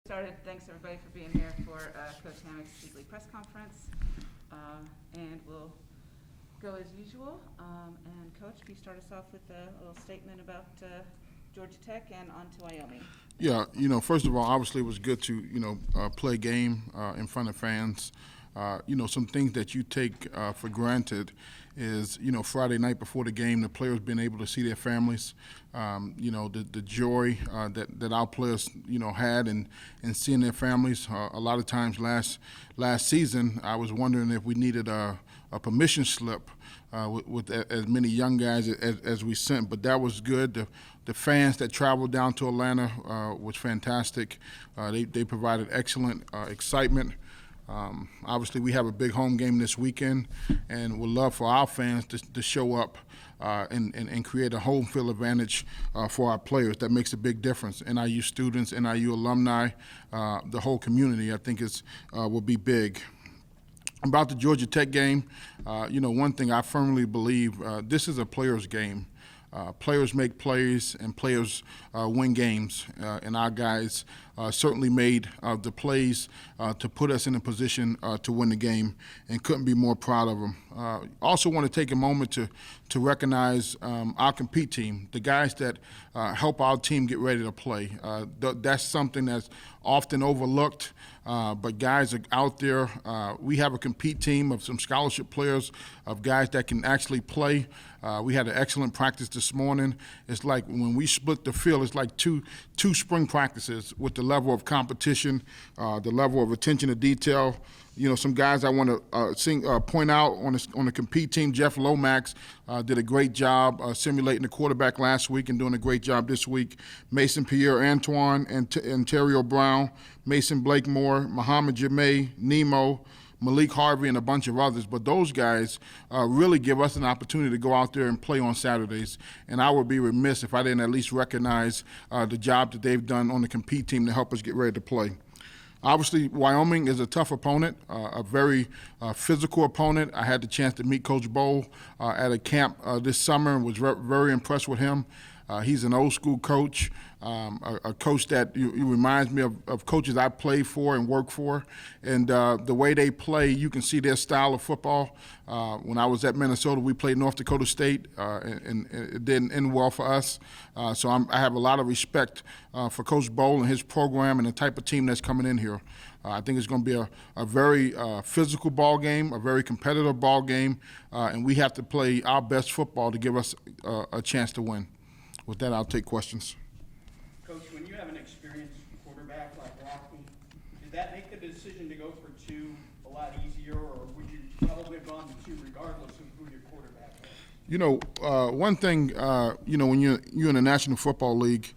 Started. Thanks everybody for being here for Coach Hammock's weekly press conference. And we'll go as usual. And Coach, can you start us off with a little statement about Georgia Tech and on to Wyoming? Yeah, first of all, obviously it was good to, play a game in front of fans. Some things that you take for granted is, Friday night before the game, the players being able to see their families, the joy that our players, had in seeing their families. A lot of times last season, I was wondering if we needed a permission slip with as many young guys as we sent, but that was good. The fans that traveled down to Atlanta was fantastic. They provided excellent excitement. Obviously, we have a big home game this weekend, and we'd love for our fans to show up and create a home field advantage for our players. That makes a big difference. NIU students, NIU alumni, the whole community, I think will be big. About the Georgia Tech game, one thing I firmly believe, this is a players' game. Players make plays and players win games, and our guys certainly made the plays to put us in a position to win the game, and couldn't be more proud of them. Also want to take a moment to recognize our compete team, the guys that help our team get ready to play. That's something that's often overlooked, but guys are out there. We have a compete team of some scholarship players, of guys that can actually play. We had an excellent practice this morning. It's like when we split the field, it's like two spring practices with the level of competition, the level of attention to detail. Some guys I want to point out on the compete team. Jeff Lomax did a great job simulating the quarterback last week and doing a great job this week. Mason Pierre-Antoine and Terrio Brown, Mason Blakemore, Muhammad Jameh, Nemo, Malik Harvey, and a bunch of others. But those guys really give us an opportunity to go out there and play on Saturdays. And I would be remiss if I didn't at least recognize the job that they've done on the compete team to help us get ready to play. Obviously, Wyoming is a tough opponent, a very physical opponent. I had the chance to meet Coach Bowl at a camp this summer and was very impressed with him. He's an old-school coach, a coach that reminds me of coaches I played for and worked for. And the way they play, you can see their style of football. When I was at Minnesota, we played North Dakota State, and it didn't end well for us. So I have a lot of respect for Coach Bowl and his program and the type of team that's coming in here. I think it's going to be a very physical ball game, a very competitive ball game, and we have to play our best football to give us a chance to win. With that, I'll take questions. Coach, when you have an experienced quarterback like Rocky, did that make the decision to go for two a lot easier, or would you probably have gone to two regardless of who your quarterback was? One thing, when you're in the National Football League,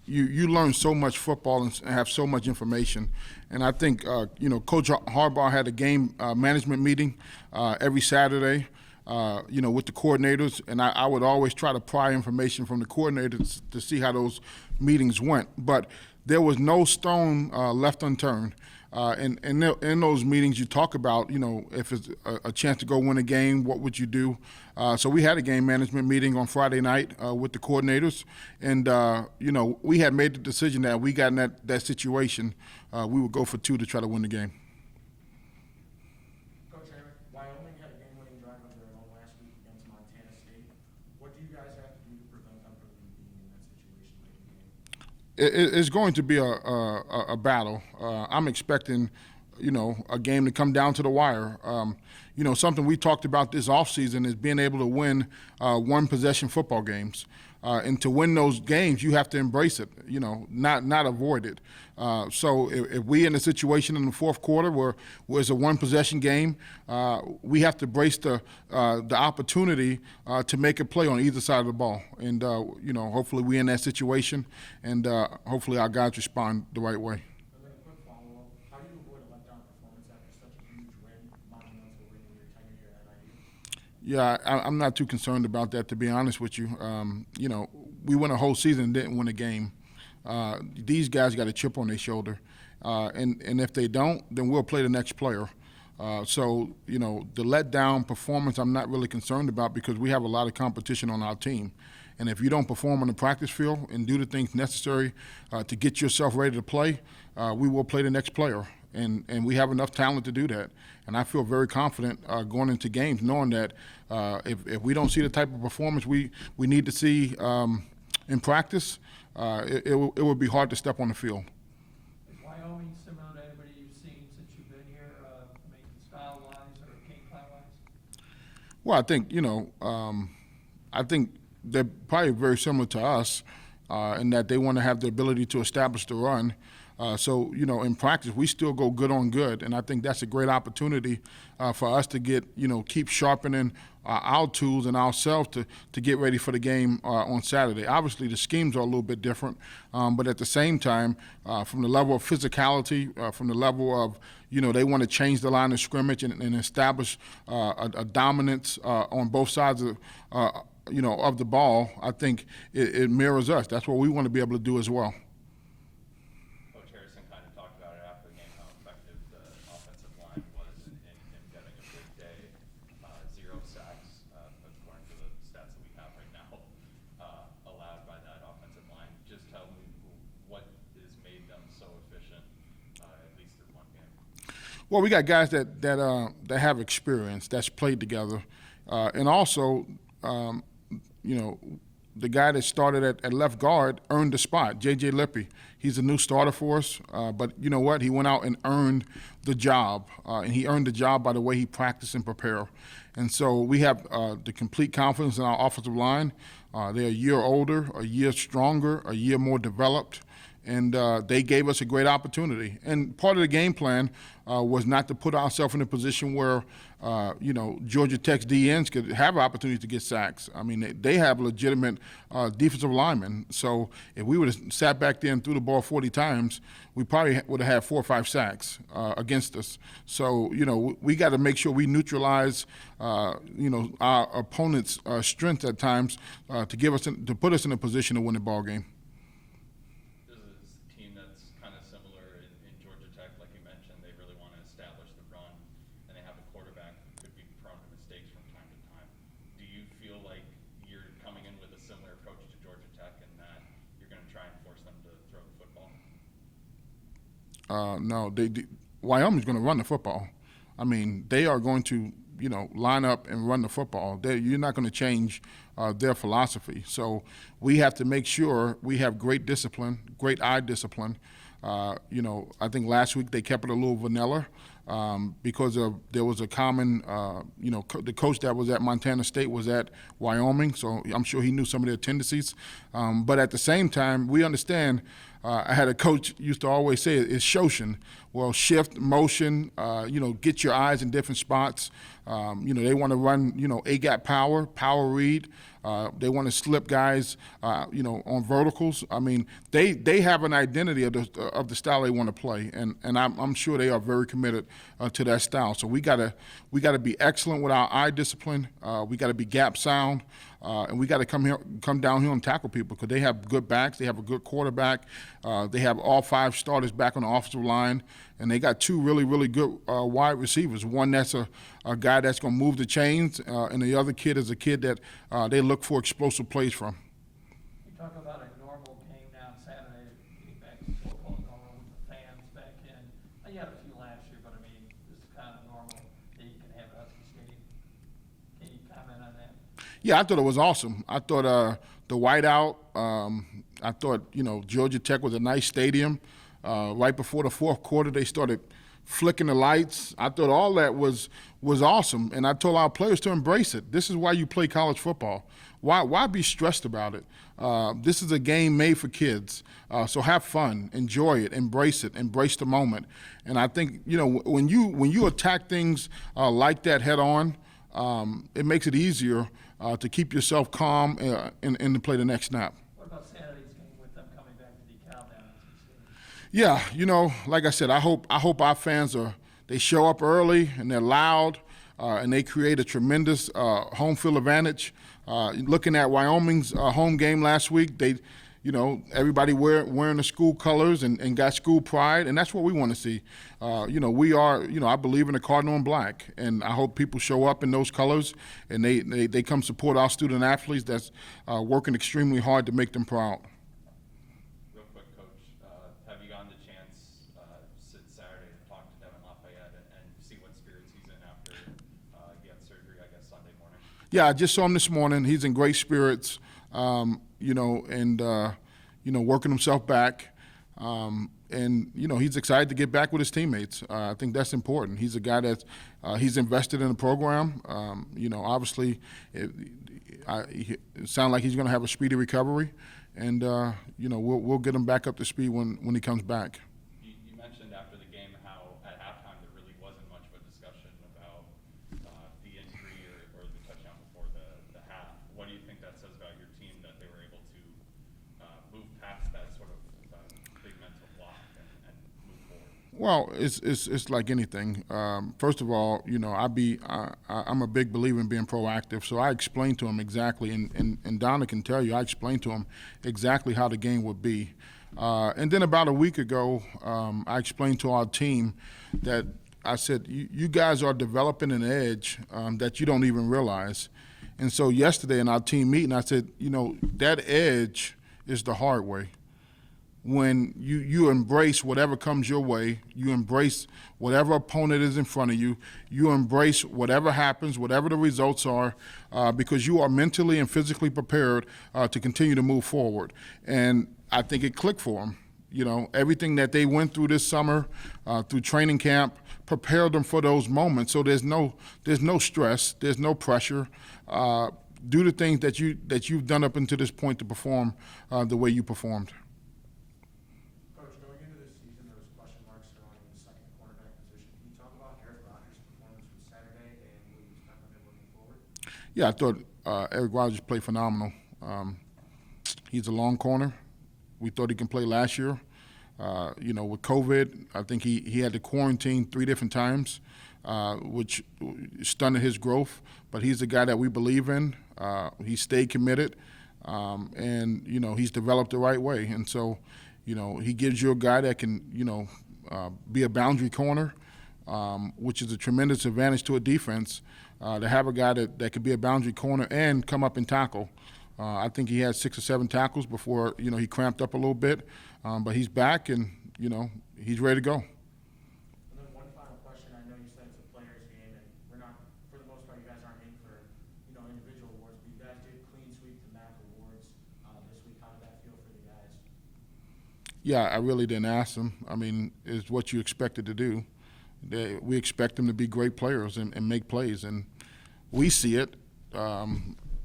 you learn so much football and have so much information. And I think, Coach Harbaugh had a game management meeting every Saturday. With the coordinators, and I would always try to pry information from the coordinators to see how those meetings went. But there was no stone left unturned. In those meetings, you talk about, if it's a chance to go win a game, what would you do? So we had a game management meeting on Friday night with the coordinators, and we had made the decision that we got in that situation, we would go for two to try to win the game. Wyoming had a game-winning drive of their own last week against Montana State. What do you guys have to do to prevent them from being in that situation late in the game? It's going to be a battle. I'm expecting, a game to come down to the wire. Something we talked about this offseason is being able to win one-possession football games. And to win those games, you have to embrace it, not avoid it. So if we in a situation in the fourth quarter where it's a one-possession game, we have to brace the opportunity to make a play on either side of the ball. And, hopefully we in that situation, and hopefully our guys respond the right way. And then a quick follow-up. How do you avoid a letdown performance after such a huge win, monumental win in your tenure here at NIU? Yeah, I'm not too concerned about that, to be honest with you. We won a whole season and didn't win a game. These guys got a chip on their shoulder. And if they don't, then we'll play the next player. So, the letdown performance I'm not really concerned about because we have a lot of competition on our team. And if you don't perform on the practice field and do the things necessary to get yourself ready to play, we will play the next player. And we have enough talent to do that. And I feel very confident going into games, knowing that if we don't see the type of performance we need to see in practice, it will be hard to step on the field. Is Wyoming similar to anybody you've seen since you've been here, style-wise or game plan-wise? Well, I think, I think they're probably very similar to us in that they want to have the ability to establish the run. So, in practice, we still go good on good, and I think that's a great opportunity for us to get, keep sharpening our tools and ourselves to get ready for the game on Saturday. Obviously, the schemes are a little bit different, but at the same time, from the level of physicality, from the level of, they want to change the line of scrimmage and establish a dominance on both sides of of the ball, I think it mirrors us. That's what we want to be able to do as well. Kind of talked about it after the game, how effective the offensive line was in getting a big day. 0 sacks, according to the stats that we have right now, allowed by that offensive line. Just tell me what has made them so efficient, at least through one game. Well, we got guys that have experience, that's played together, and also, the guy that started at left guard earned the spot, J.J. Lippy. He's a new starter for us, but you know what? He went out and earned the job, and he earned the job by the way he practiced and prepared. And so we have the complete confidence in our offensive line. They're a year older, a year stronger, a year more developed, and they gave us a great opportunity. And part of the game plan was not to put ourselves in a position where, Georgia Tech's DNs could have an opportunity to get sacks. I mean, they have legitimate defensive linemen. So if we would have sat back there and threw the ball 40 times, we probably would have had 4 or 5 sacks against us. So, we got to make sure we neutralize, our opponent's strength at times to put us in a position to win the ball game. No, Wyoming's going to run the football. I mean, they are going to, line up and run the football. You're not going to change their philosophy. So we have to make sure we have great discipline, great eye discipline. I think last week they kept it a little vanilla because there was a common, the coach that was at Montana State was at Wyoming, so I'm sure he knew some of their tendencies. But at the same time, we understand. I had a coach used to always say it's Shoshin. Well, shift, motion, get your eyes in different spots. They want to run, A-gap power read. They want to slip guys, on verticals. I mean, they have an identity of the style they want to play, and I'm sure they are very committed to that style. So we gotta be excellent with our eye discipline. We got to be gap sound. And we got to come down here and tackle people because they have good backs. They have a good quarterback. They have all 5 starters back on the offensive line, and they got 2 really, really good wide receivers. One that's a guy that's going to move the chains, and the other kid is a kid that they look for explosive plays from. You talk about a normal game now on Saturday, getting back to football normal with the fans back in. You had a few last year, but I mean, this is kind of normal that you can have at Husky Stadium. Can you comment on that? Yeah, I thought it was awesome. I thought the whiteout, I thought, Georgia Tech was a nice stadium. Right before the fourth quarter, they started flicking the lights. I thought all that was awesome, and I told our players to embrace it. This is why you play college football. Why be stressed about it? This is a game made for kids, so have fun, enjoy it, embrace the moment. And I think, when you attack things like that head on, it makes it easier to keep yourself calm and to play the next snap. What about Saturday's game with them coming back to DeKalb down at Yeah, like I said, I hope our fans they show up early and they're loud and they create a tremendous home field advantage. Looking at Wyoming's home game last week, they everybody wearing the school colors and got school pride, and that's what we want to see. We are, I believe in the cardinal and black, and I hope people show up in those colors, and they come support our student athletes that's working extremely hard to make them proud. Real quick, Coach, have you gotten the chance since Saturday to talk to Devin Lafayette and see what spirits he's in after he had surgery, I guess, Sunday morning? Yeah, I just saw him this morning. He's in great spirits, working himself back. He's excited to get back with his teammates. I think that's important. He's a guy that he's invested in the program. Obviously, it sounds like he's going to have a speedy recovery, and we'll get him back up to speed when he comes back. You mentioned after the game how at halftime there really wasn't much of a discussion about the injury or the touchdown before the half. What do you think that says about your team that they were able to move past that sort of big mental block and move forward? Well, it's like anything. First of all, I'm a big believer in being proactive. So I explained to him exactly, and Donna can tell you, I explained to him exactly how the game would be. And then about a week ago, I explained to our team that I said, you guys are developing an edge that you don't even realize. And so yesterday in our team meeting, I said, that edge is the hard way. When you embrace whatever comes your way, you embrace whatever opponent is in front of you, you embrace whatever happens, whatever the results are, because you are mentally and physically prepared to continue to move forward. And I think it clicked for them. Everything that they went through this summer, through training camp, prepared them for those moments. So there's no stress, there's no pressure. Do the things that you've done up until this point to perform the way you performed. Coach, going into this season, there was question marks surrounding the second cornerback position. Can you talk about Eric Rodgers' performance from Saturday and what you expect from him moving forward? Yeah, I thought Eric Rodgers played phenomenal. He's a long corner. We thought he can play last year. With COVID, I think he had to quarantine 3 different times, which stunted his growth. But he's a guy that we believe in. He stayed committed, and he's developed the right way. And so, he gives you a guy that can, be a boundary corner, which is a tremendous advantage to a defense. To have a guy that could be a boundary corner and come up and tackle. I think he had 6 or 7 tackles before he cramped up a little bit, but he's back and he's ready to go. And then one final question. I know you said it's a players' game, and we're not, for the most part, you guys aren't in for individual awards, but you guys did clean sweep the MAC awards this week. How did that feel for the guys? Yeah, I really didn't ask them. I mean, it's what you expected to do. We expect them to be great players and make plays, and we see it.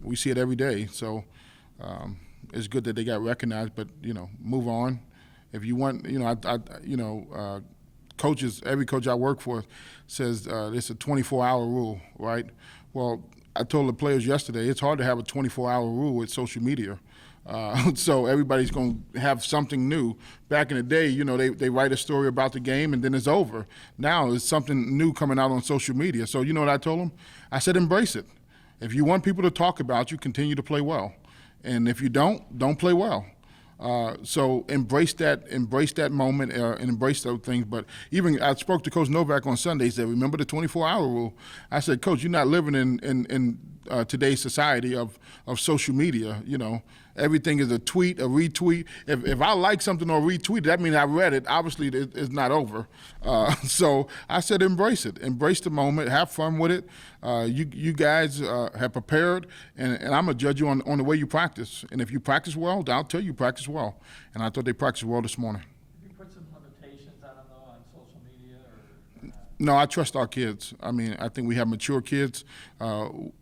We see it every day. So it's good that they got recognized, but move on. If you want, coaches, every coach I work for says it's a 24-hour rule, right? Well, I told the players yesterday it's hard to have a 24-hour rule with social media. So everybody's going to have something new. Back in the day, they write a story about the game and then it's over. Now it's something new coming out on social media. So you know what I told them? I said embrace it. If you want people to talk about you, continue to play well. And if you don't play well. So embrace that moment and embrace those things. But even I spoke to Coach Novak on Sunday. He said, remember the 24-hour rule? I said, Coach, you're not living in today's society of social media. Everything is a tweet, a retweet. If I like something or retweet, that means I read it. Obviously, it's not over. So I said, embrace it. Embrace the moment. Have fun with it. You guys have prepared, and I'm going to judge you on the way you practice. And if you practice well, I'll tell you practice well. And I thought they practiced well this morning. Have you put some limitations on them, though, on social media or not? No, I trust our kids. I mean, I think we have mature kids.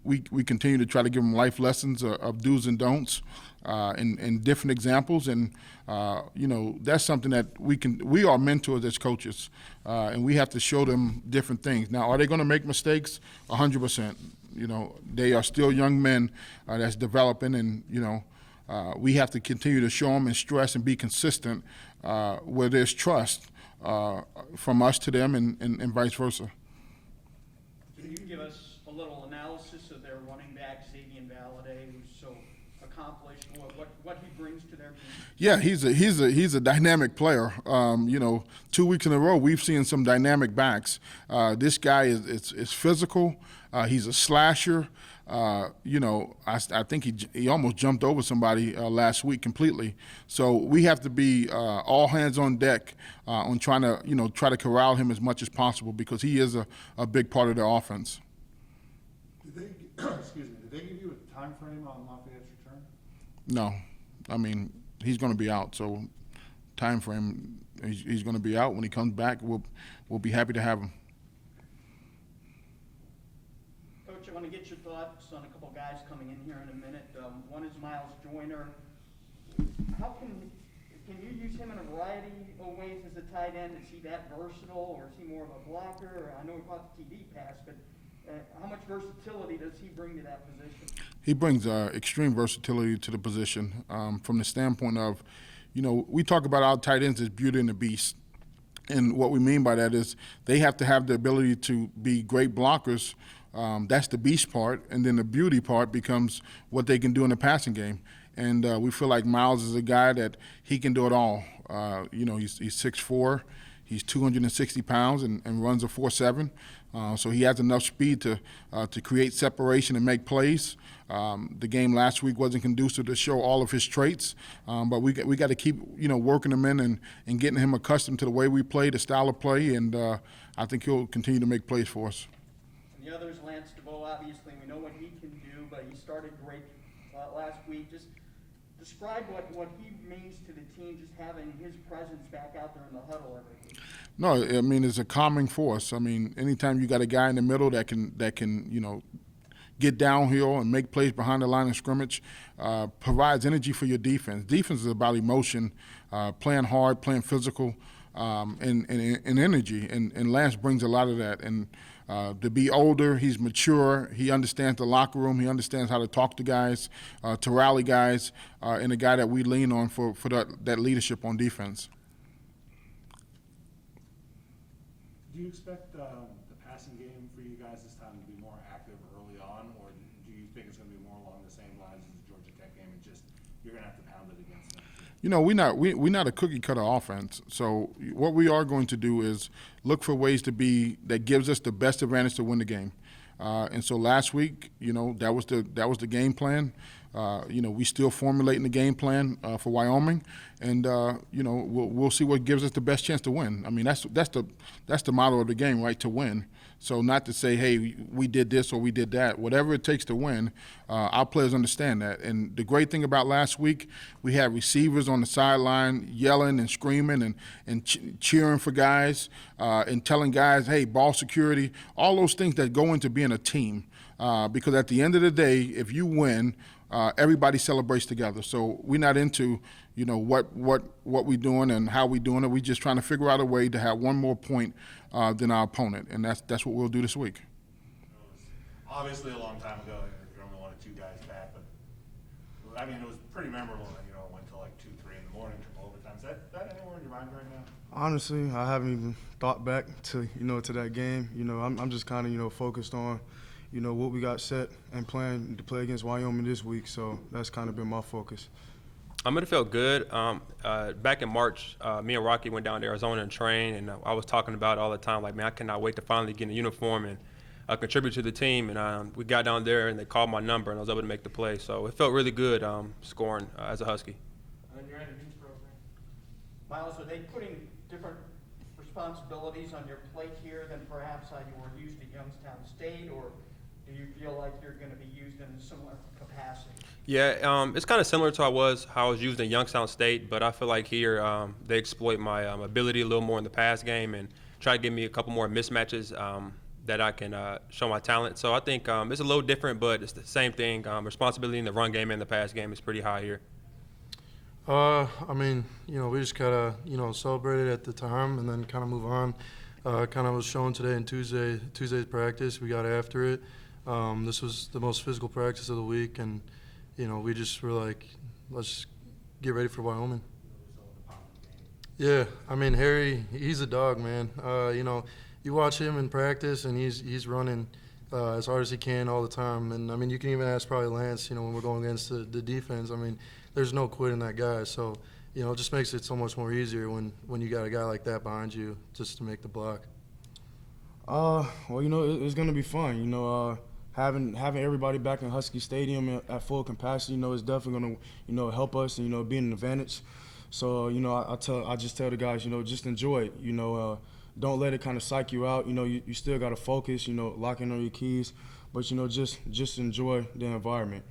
We continue to try to give them life lessons of do's and don'ts and different examples. And, that's something that we are mentors as coaches, and we have to show them different things. Now, are they going to make mistakes? 100%. They are still young men that's developing, and, we have to continue to show them and stress and be consistent where there's trust from us to them and vice versa. Can you give us a little analysis of their running back, Xavier Valladay, who's so accomplish, what he brings to their team? Yeah, he's a dynamic player. 2 weeks in a row we've seen some dynamic backs. This guy is physical. He's a slasher. I think he almost jumped over somebody last week completely. So we have to be all hands on deck on trying to corral him as much as possible because he is a big part of their offense. Did they give you a time frame on Lafayette's return? No, I mean he's going to be out. So time frame, he's going to be out. When he comes back, we'll be happy to have him. Coach, I want to get your thoughts on a couple guys coming in here in a minute. One is Miles Joyner. How can you use him in a variety of ways as a tight end? Is he that versatile, or is he more of a blocker? I know we caught the TD pass, but how much versatility does he bring to that position? He brings extreme versatility to the position from the standpoint of, we talk about our tight ends as beauty and the beast. And what we mean by that is they have to have the ability to be great blockers. That's the beast part. And then the beauty part becomes what they can do in the passing game. And we feel like Miles is a guy that he can do it all. He's 6'4", he's 260 pounds and runs a 4.7. So he has enough speed to create separation and make plays. The game last week wasn't conducive to show all of his traits, but we got to keep working him in and getting him accustomed to the way we play, the style of play, and I think he'll continue to make plays for us. And the other is Lance DeVoe. Obviously, we know what he can do, but he started great last week. Just describe what he means to the team, just having his presence back out there in the huddle every week. No, I mean it's a calming force. I mean, anytime you got a guy in the middle that can get downhill and make plays behind the line of scrimmage, provides energy for your defense. Defense is about emotion, playing hard, playing physical, and energy. And Lance brings a lot of that. And to be older, he's mature. He understands the locker room. He understands how to talk to guys, to rally guys, and a guy that we lean on for that leadership on defense. Do you expect the passing game for you guys this time to be more active early on, or do you think it's going to be more along the same lines as the Georgia Tech game and just you're going to have to pound it against them? We're not a cookie cutter offense. So what we are going to do is look for ways that gives us the best advantage to win the game. And so last week, that was the game plan. We still formulating the game plan for Wyoming, and we'll see what gives us the best chance to win. I mean, that's the motto of the game, right? To win. So not to say, hey, we did this or we did that. Whatever it takes to win, our players understand that. And the great thing about last week, we had receivers on the sideline yelling and screaming and cheering for guys and telling guys, hey, ball security, all those things that go into being a team. Because at the end of the day, if you win, everybody celebrates together. So we're not into, what we're doing and how we're doing it. We're just trying to figure out a way to have one more point than our opponent, and that's what we'll do this week. It was obviously a long time ago. You're only one of two guys back, but I mean, it was pretty memorable. It went till like 2, 3 in the morning, triple overtime. Is that anywhere in your mind right now? Honestly, I haven't even thought back to to that game. I'm just kind of focused on what we got set and planned to play against Wyoming this week. So that's kind of been my focus. It felt good. Back in March, me and Rocky went down to Arizona and trained, and I was talking about it all the time, like, man, I cannot wait to finally get in a uniform and contribute to the team. And we got down there, and they called my number, and I was able to make the play. So it felt really good scoring as a Husky. And you're in the youth program. Miles, are they putting different responsibilities on your plate here than perhaps how you were used at Youngstown State, or do you feel like you're going to be used in a similar capacity? Yeah, it's kind of similar to how I was used in Youngstown State, but I feel like here they exploit my ability a little more in the pass game and try to give me a couple more mismatches that I can show my talent. So I think it's a little different, but it's the same thing. Responsibility in the run game and the pass game is pretty high here. We just kind of, celebrated at the time and then kind of move on. Kind of was shown today in Tuesday's practice. We got after it. This was the most physical practice of the week, and we just were like, let's get ready for Wyoming. Yeah, Harry, he's a dog, man. You watch him in practice, and he's running as hard as he can all the time. And I mean, you can even ask probably Lance, when we're going against the defense. I mean, there's no quit in that guy. So, it just makes it so much more easier when you got a guy like that behind you just to make the block. Well, it's gonna be fun. Having everybody back in Husky Stadium at full capacity, is definitely gonna, help us and be an advantage. So, I just tell the guys, just enjoy it. Don't let it kind of psych you out. You still gotta focus. Lock in on your keys, but just enjoy the environment.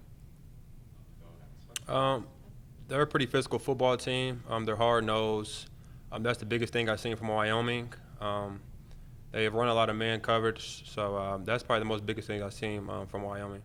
They're a pretty physical football team. They're hard-nosed. That's the biggest thing I've seen from Wyoming. They've run a lot of man coverage, so that's probably the most biggest thing I've seen from Wyoming.